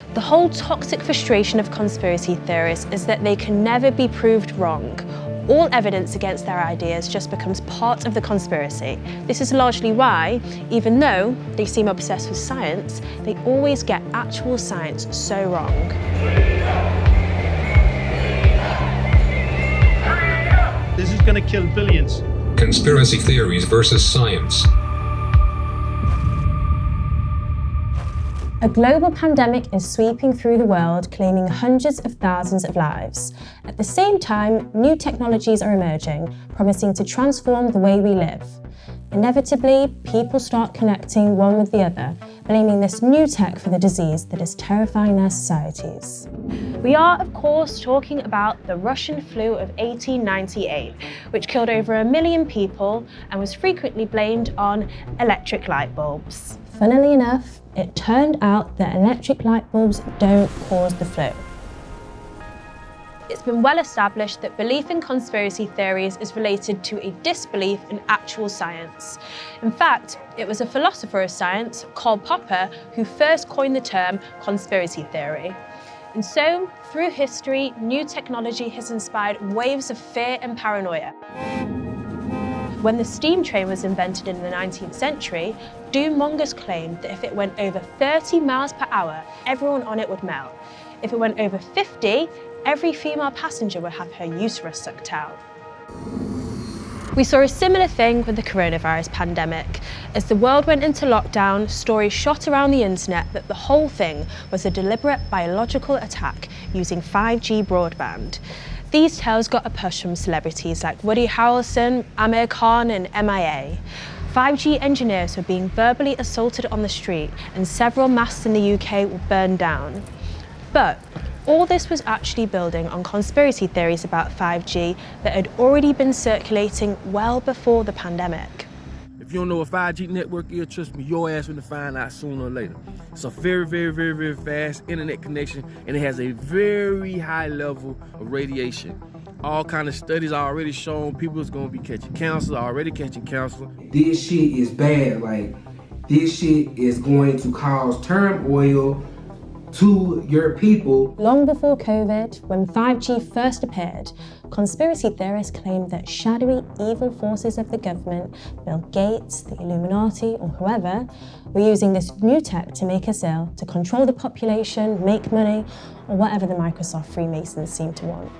The whole toxic frustration of conspiracy theorists is that they can never be proved wrong. All evidence against their ideas just becomes part of the conspiracy. This is largely why, even though they seem obsessed with science, they always get actual science so wrong. This is going to kill billions. Conspiracy theories versus science. A global pandemic is sweeping through the world, claiming hundreds of thousands of lives. At the same time, new technologies are emerging, promising to transform the way we live. Inevitably, people start connecting one with the other, blaming this new tech for the disease that is terrifying their societies. We are, of course, talking about the Russian flu of 1898, which killed over 1 million people and was frequently blamed on electric light bulbs. Funnily enough, it turned out that electric light bulbs don't cause the flu. It's been well established that belief in conspiracy theories is related to a disbelief in actual science. In fact, it was a philosopher of science, Karl Popper, who first coined the term conspiracy theory. And so, through history, new technology has inspired waves of fear and paranoia. When the steam train was invented in the 19th century, doommongers claimed that if it went over 30 miles per hour, everyone on it would melt. If it went over 50, every female passenger would have her uterus sucked out. We saw a similar thing with the coronavirus pandemic. As the world went into lockdown, stories shot around the internet that the whole thing was a deliberate biological attack using 5G broadband. These tales got a push from celebrities like Woody Harrelson, Amir Khan and MIA. 5G engineers were being verbally assaulted on the street and several masts in the UK were burned down. But all this was actually building on conspiracy theories about 5G that had already been circulating well before the pandemic. If you don't know what 5G network is, trust me, your ass will find out sooner or later. It's a very fast internet connection, and it has a very high level of radiation. All kind of studies are already shown people is gonna be catching cancer, already catching cancer. This shit is bad, like, this shit is going to cause turmoil to your people. Long before COVID, when 5G first appeared, conspiracy theorists claimed that shadowy, evil forces of the government, Bill Gates, the Illuminati, or whoever, were using this new tech to make us ill, to control the population, make money, or whatever the Microsoft Freemasons seem to want.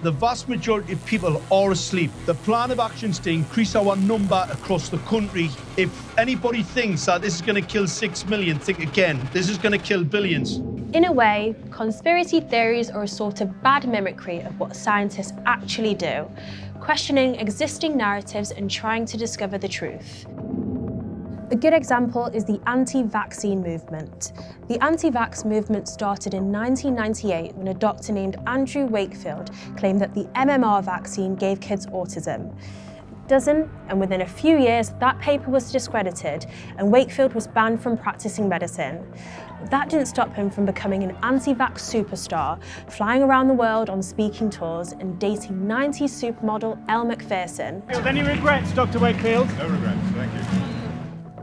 The vast majority of people are asleep. The plan of action is to increase our number across the country. If anybody thinks that this is going to kill 6 million, think again. This is going to kill billions. In a way, conspiracy theories are a sort of bad mimicry of what scientists actually do, questioning existing narratives and trying to discover the truth. A good example is the anti-vaccine movement. The anti-vax movement started in 1998 when a doctor named Andrew Wakefield claimed that the MMR vaccine gave kids autism. It doesn't, and within a few years, that paper was discredited and Wakefield was banned from practicing medicine. That didn't stop him from becoming an anti-vax superstar, flying around the world on speaking tours and dating 90s supermodel Elle Macpherson. Any regrets, Dr. Wakefield? No regrets, thank you.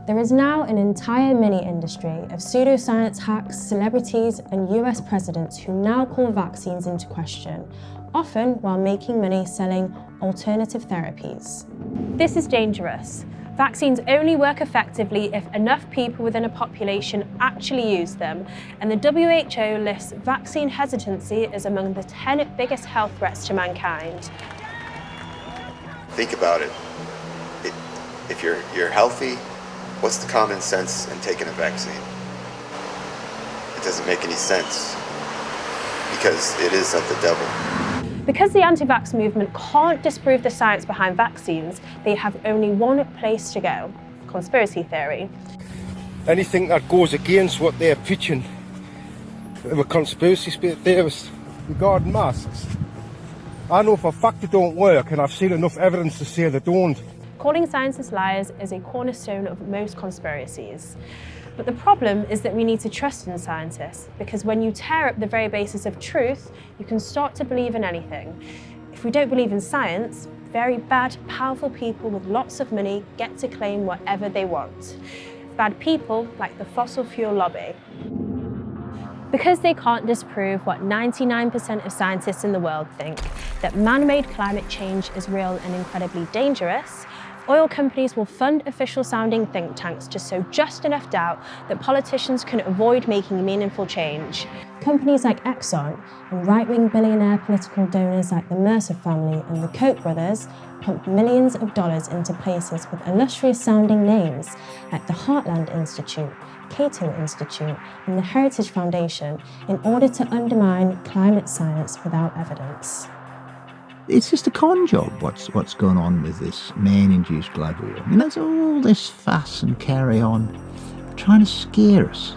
There is now an entire mini-industry of pseudoscience hacks, celebrities and US presidents who now call vaccines into question, often while making money selling alternative therapies. This is dangerous. Vaccines only work effectively if enough people within a population actually use them, and the WHO lists vaccine hesitancy as among the 10 biggest health threats to mankind. Think about it. If you're healthy, what's the common sense in taking a vaccine? It doesn't make any sense because it is of the devil. Because the anti-vax movement can't disprove the science behind vaccines, they have only one place to go: conspiracy theory. Anything that goes against what they're pitching, a conspiracy theorists regarding masks. I know for a fact they don't work, and I've seen enough evidence to say they don't. Calling scientists liars is a cornerstone of most conspiracies. But the problem is that we need to trust in scientists, because when you tear up the very basis of truth, you can start to believe in anything. If we don't believe in science, very bad, powerful people with lots of money get to claim whatever they want. Bad people like the fossil fuel lobby. Because they can't disprove what 99% of scientists in the world think, that man-made climate change is real and incredibly dangerous, oil companies will fund official-sounding think tanks to sow just enough doubt that politicians can avoid making meaningful change. Companies like Exxon and right-wing billionaire political donors like the Mercer family and the Koch brothers pump millions of dollars into places with illustrious-sounding names like the Heartland Institute, Cato Institute, and the Heritage Foundation in order to undermine climate science without evidence. It's just a con job, what's going on with this man-induced global warming. There's all this fuss and carry on, trying to scare us.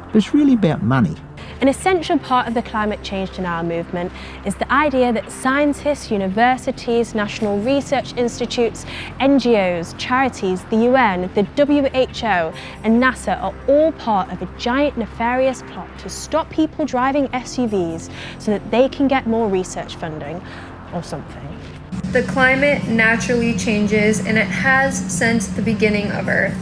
But it's really about money. An essential part of the climate change denial movement is the idea that scientists, universities, national research institutes, NGOs, charities, the UN, the WHO and NASA are all part of a giant nefarious plot to stop people driving SUVs so that they can get more research funding or something. The climate naturally changes, and it has since the beginning of Earth.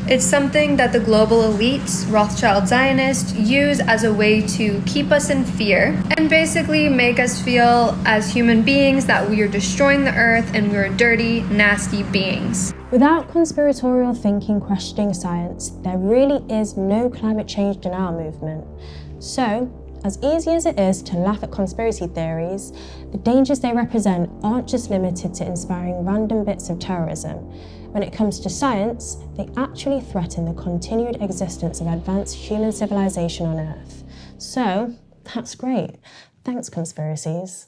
It's something that the global elites, Rothschild Zionists, use as a way to keep us in fear and basically make us feel as human beings that we are destroying the earth and we're dirty, nasty beings. Without conspiratorial thinking questioning science, there really is no climate change denial movement. So, as easy as it is to laugh at conspiracy theories, the dangers they represent aren't just limited to inspiring random bits of terrorism. When it comes to science, they actually threaten the continued existence of advanced human civilization on Earth. So, that's great. Thanks, conspiracies.